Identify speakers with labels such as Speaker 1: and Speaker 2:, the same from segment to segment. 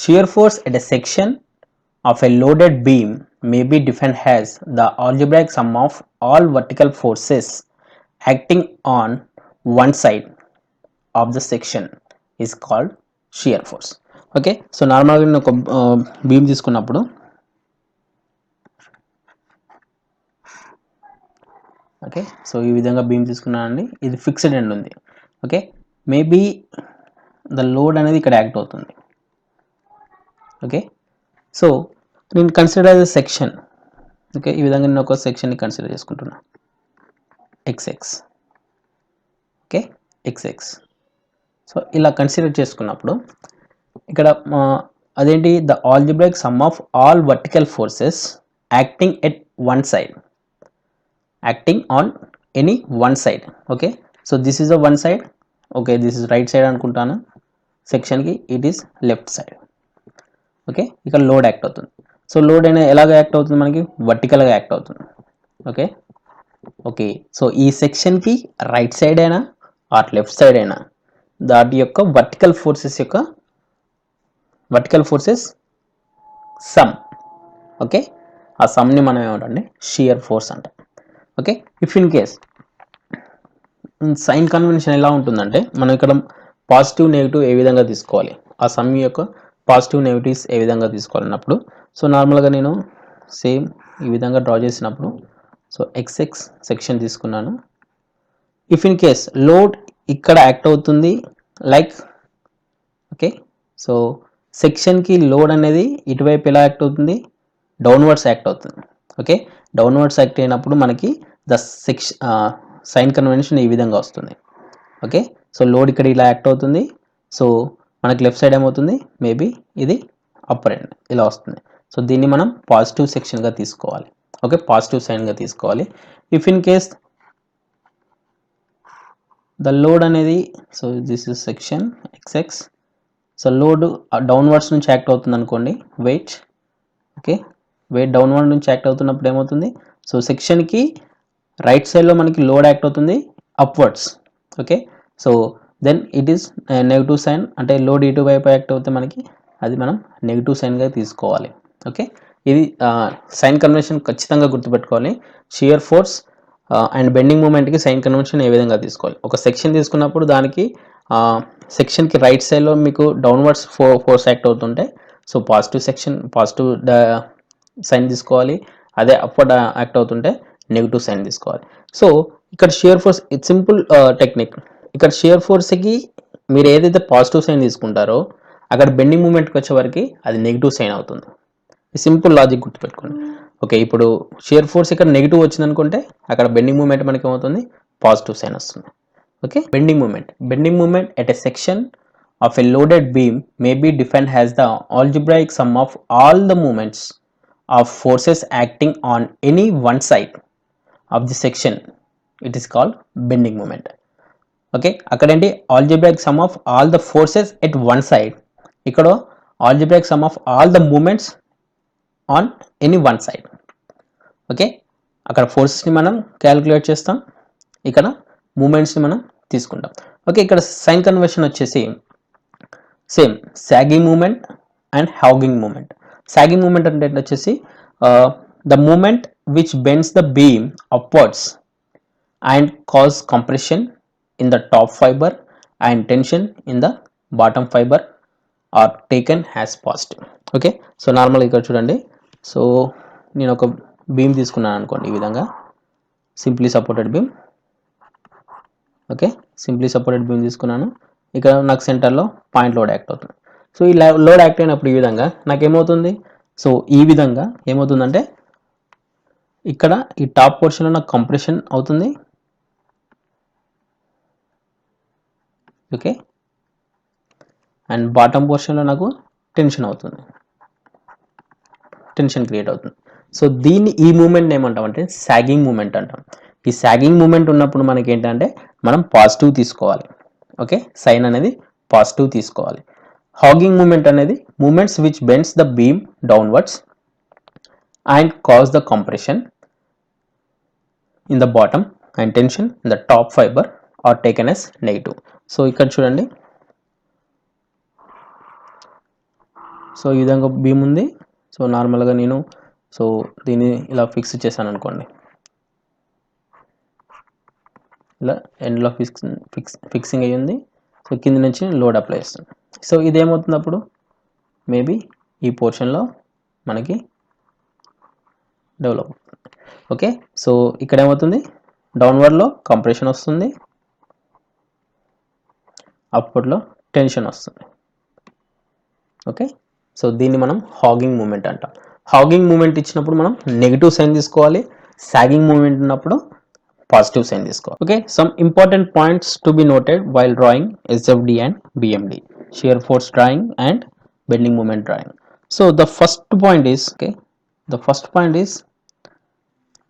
Speaker 1: shear force at a section of a loaded beam may be defined as the algebraic sum of all vertical forces acting on one side of the section is called shear force. Okay, so నార్మల్గా నేను ఒక beam తీసుకున్నప్పుడు okay, so ఈ విధంగా beam తీసుకున్నానండి, ఇది fixed end ఉంది. Okay, maybe the load అనేది ఇక్కడ యాక్ట్ అవుతుంది. ఓకే, సో నేను consider as a section. Okay, ఈ విధంగా నేను ఒక సెక్షన్ని కన్సిడర్ చేసుకుంటున్నా XX. Okay, XX. సో ఇలా కన్సిడర్ చేసుకున్నప్పుడు ఇక్కడ అదేంటి, the algebraic some of all vertical forces acting at one side, acting on any one side. Okay, so this is a one side. Okay, this is right side అనుకుంటాను సెక్షన్కి, it is left side. Okay, ఇక్కడ load act అవుతుంది. So load అయినా ఎలాగ act అవుతుంది, మనకి వర్టికల్గా act అవుతుంది. Okay, okay, so ఈ సెక్షన్కి రైట్ సైడ్ అయినా ఆర్ లెఫ్ట్ సైడ్ అయినా దాటి యొక్క వర్టికల్ ఫోర్సెస్ సమ్. ఓకే, ఆ సమ్ని మనం ఏమంటే షియర్ ఫోర్స్ అంటాం. Okay, if in case sign convention ఎలా ఉంటుందంటే, మనం ఇక్కడ పాజిటివ్ నెగిటివ్ ఏ విధంగా తీసుకోవాలి, ఆ సమ్ యొక్క పాజిటివ్ నెగిటివ్స్ ఏ విధంగా తీసుకోవాలన్నప్పుడు, సో నార్మల్గా నేను సేమ్ ఈ విధంగా డ్రా చేసినప్పుడు, సో XX సెక్షన్ తీసుకున్నాను. ఇఫ్ ఇన్ కేస్ లోడ్ ఇక్కడ యాక్ట్ అవుతుంది లైక్, ఓకే, సో సెక్షన్కి లోడ్ అనేది ఇటువైపు ఎలా యాక్ట్ అవుతుంది, డౌన్వర్డ్స్ యాక్ట్ అవుతుంది. ఓకే, డౌన్వర్డ్స్ యాక్ట్ అయినప్పుడు మనకి ద సైన్ కన్వెన్షన్ ఈ విధంగా వస్తుంది. ఓకే, సో లోడ్ ఇక్కడ ఇలా యాక్ట్ అవుతుంది, సో మనకి లెఫ్ట్ సైడ్ ఏమవుతుంది, మేబీ ఇది అప్పర్ ఎండ్ ఇలా వస్తుంది. సో దీన్ని మనం పాజిటివ్ సెక్షన్గా తీసుకోవాలి. ఓకే, పాజిటివ్ సైన్గా తీసుకోవాలి. If in case the load అనేది, so this is section XX, so load downwards నుంచి యాక్ట్ అవుతుంది అనుకోండి, వెయిట్. ఓకే, వెయిట్ డౌన్వర్డ్ నుంచి యాక్ట్ అవుతున్నప్పుడు ఏమవుతుంది, సో సెక్షన్కి రైట్ సైడ్లో మనకి లోడ్ యాక్ట్ అవుతుంది upwards. Okay, so then it is negative sign, అంటే లోడ్ ఇటు వైపు యాక్ట్ అవుతే మనకి అది మనం నెగిటివ్ సైన్గా తీసుకోవాలి. ఓకే, ఇది సైన్ కన్వెన్షన్ ఖచ్చితంగా గుర్తుపెట్టుకోవాలి. షియర్ ఫోర్స్ అండ్ బెండింగ్ మూమెంట్కి సైన్ కన్వెన్షన్ ఏ విధంగా తీసుకోవాలి. ఒక సెక్షన్ తీసుకున్నప్పుడు దానికి సెక్షన్కి రైట్ సైడ్లో మీకు డౌన్వర్డ్స్ ఫోర్స్ యాక్ట్ అవుతుంటే, సో పాజిటివ్ సైన్ తీసుకోవాలి. అదే అప్వర్డ్ యాక్ట్ అవుతుంటే నెగిటివ్ సైన్ తీసుకోవాలి. సో ఇక్కడ shear force, it simple technique. ఇక్కడ షియర్ ఫోర్స్కి మీరు ఏదైతే పాజిటివ్ సైన్ తీసుకుంటారో అక్కడ బెండింగ్ మూమెంట్కి వచ్చేవరకు అది నెగిటివ్ సైన్ అవుతుంది. సింపుల్ లాజిక్ గుర్తుపెట్టుకోండి. ఓకే, ఇప్పుడు షియర్ ఫోర్స్ ఇక్కడ నెగిటివ్ వచ్చింది అనుకుంటే అక్కడ బెండింగ్ మూమెంట్ మనకి ఏమవుతుంది, పాజిటివ్ సైన్ వస్తుంది. Okay, bending moment at a section of a loaded beam may be defined as the algebraic sum of all the moments of forces acting on any one side of the section. It is called bending moment. Okay, akkadenti algebraic sum of all the forces at one side, ikkada algebraic sum of all the moments on any one side. Okay, అక్కడ ఫోర్సెస్ని మనం calculate చేస్తాం, ఇక్కడ మూమెంట్స్ని మనం తీసుకుంటాం. Okay, ఇక్కడ sign convention వచ్చేసి same sagging moment and hogging moment. Sagging moment అంటే వచ్చేసి the moment which bends the beam upwards and cause compression in the top fibre and tension in the bottom fibre are taken as positive. Okay, so normal ఇక్కడ చూడండి, so నేను ఒక beam తీసుకున్నాను అనుకోండి, ఈ విధంగా simply supported beam. Okay, simply supported beam తీసుకున్నాను. ఇక్కడ నాకు సెంటర్లో పాయింట్ లోడ్ యాక్ట్ అవుతుంది. సో ఈ లోడ్ యాక్ట్ అయినప్పుడు ఈ విధంగా నాకేమవుతుంది, సో ఈ విధంగా ఏమవుతుందంటే ఇక్కడ ఈ టాప్ పోర్షన్లో నాకు కంప్రెషన్ అవుతుంది. ఓకే, అండ్ బాటమ్ పోర్షన్లో నాకు టెన్షన్ అవుతుంది, టెన్షన్ క్రియేట్ అవుతుంది. సో దీన్ని, ఈ మూమెంట్ ఏమంటాం అంటే సాగింగ్ మూమెంట్ అంటాం. ఈ సాగింగ్ మూమెంట్ ఉన్నప్పుడు మనకి ఏంటంటే మనం పాజిటివ్ తీసుకోవాలి. ఓకే, సైన్ అనేది పాజిటివ్ తీసుకోవాలి. హాగింగ్ మూమెంట్ అనేది moments which bends the beam downwards and cause the compression in the bottom and tension in the top fibre are taken as negative. So ఇక్కడ చూడండి, సో ఈ విధంగా beam ఉంది. So నార్మల్గా నేను సో దీన్ని ఇలా ఫిక్స్ చేశాను అనుకోండి, ఇలా ఎండ్లో ఫిక్సింగ్ అయ్యింది. సో కింద నుంచి లోడ్ అప్లై చేస్తాను. సో ఇదేమవుతుంది అప్పుడు మేబీ ఈ పోర్షన్లో మనకి డెవలప్ అవుతుంది. ఓకే, సో ఇక్కడ ఏమవుతుంది, డౌన్వర్డ్లో కంప్రెషన్ వస్తుంది, అప్వర్డ్లో టెన్షన్ వస్తుంది. ఓకే, సో దీన్ని మనం హాగింగ్ మూమెంట్ అంటాం. హాగింగ్ మూమెంట్ ఇచ్చినప్పుడు మనం నెగిటివ్ సైన్ తీసుకోవాలి, సాగింగ్ మూమెంట్ ఉన్నప్పుడు పాజిటివ్ సైన్ తీసుకోవాలి. Okay, some important points to be noted while drawing SFD and BMD, shear force drawing and bending moment drawing. So the first point is, okay, the first point is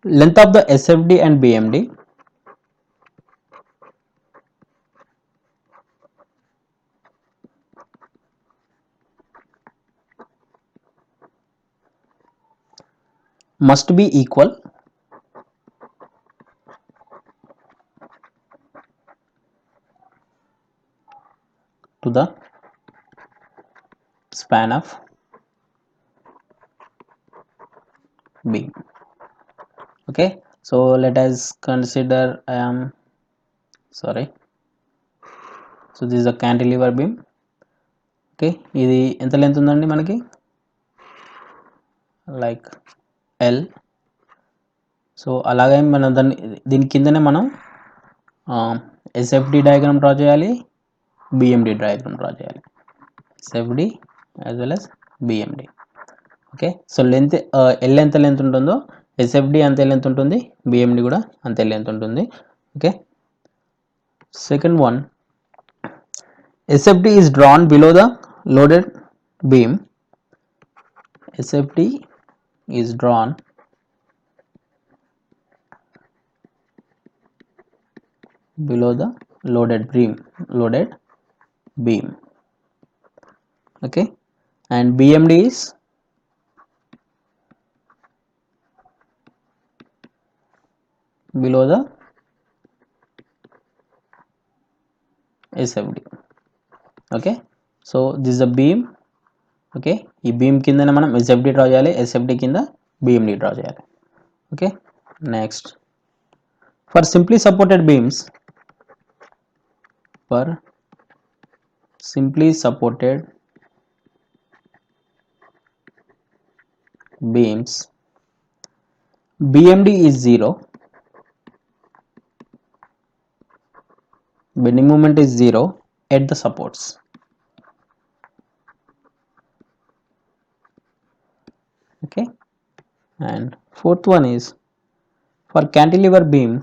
Speaker 1: length of the SFD and BMD must be equal to the span of beam. Okay, so let us consider so this is a cantilever beam. Okay, ఇది ఎంత length ఉందండి మనకి, like L. So అలాగే మనం దీని కిందనే మనం SFD diagram draw చేయాలి, BMD డయాగ్రామ్ డ్రా చేయాలి, SFD as well as BMD. Okay, so length L ఎంత లెంత్ ఉంటుందో SFD అంతే లెంత్ ఉంటుంది, BMD కూడా అంతే లెంత్ ఉంటుంది. Okay, second one, SFD is drawn below the loaded beam. SFD is drawn below the loaded beam. Okay, and BMD is below the SFD. Okay, so this the beam. Okay, ఈ beam కింద మనం SFD draw చేయాలి, SFD కింద BMD draw చేయాలి. Okay, next for simply supported beams, BMD is 0, bending moment is 0 at the supports. Okay, and fourth one is for cantilever beam,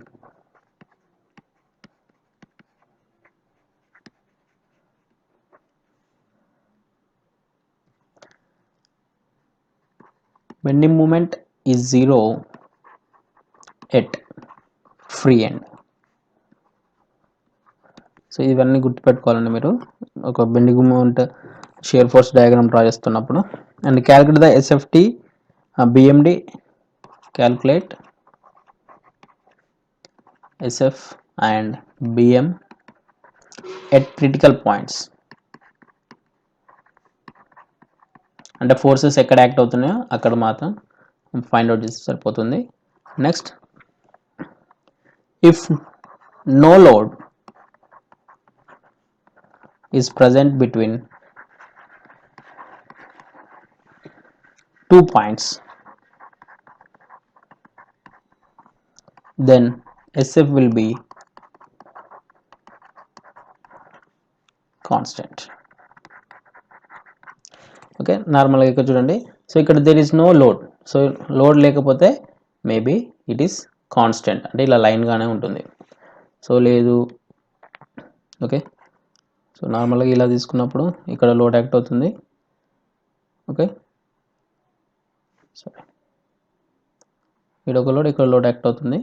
Speaker 1: bending moment is 0 at free end. So ఇవన్నీ గుర్తుపెట్టుకోవాలండి మీరు ఒక bending moment shear force diagram draw చేస్తున్నప్పుడు. And calculate the SFD BMD, calculate SF and BM at critical points. అంటే forces ఎక్కడ act అవుతున్నాయో అక్కడ మాత్రం ఫైండ్ అవుట్ చేస్తే సరిపోతుంది. Next, if no load is present between 2 points, then SF will be constant. Okay, నార్మల్గా ఇక్కడ చూడండి, సో ఇక్కడ there is no load, so load లేకపోతే మేబీ ఇట్ ఈస్ కాన్స్టెంట్, అంటే ఇలా లైన్గానే ఉంటుంది. సో లేదు, ఓకే, సో నార్మల్గా ఇలా తీసుకున్నప్పుడు ఇక్కడ లోడ్ యాక్ట్ అవుతుంది. ఓకే, సరే, ఇక్కడ ఒక లోడ్, ఇక్కడ లోడ్ యాక్ట్ అవుతుంది.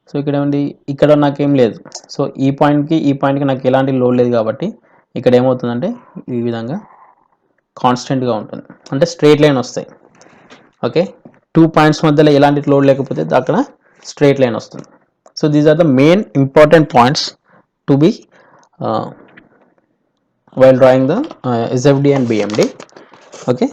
Speaker 1: సో ఇక్కడ ఏమండి, ఇక్కడ నాకేం లేదు, సో ఈ పాయింట్కి నాకు ఎలాంటి లోడ్ లేదు కాబట్టి ఇక్కడ ఏమవుతుందంటే ఈ విధంగా కాన్స్టెంట్గా ఉంటుంది, అంటే స్ట్రైట్ లైన్ వస్తాయి. ఓకే, 2 పాయింట్స్ మధ్యలో ఎలాంటి లోడ్ లేకపోతే అక్కడ స్ట్రైట్ లైన్ వస్తుంది. So these are the main important points to be while drawing the SFD and BMD. Okay.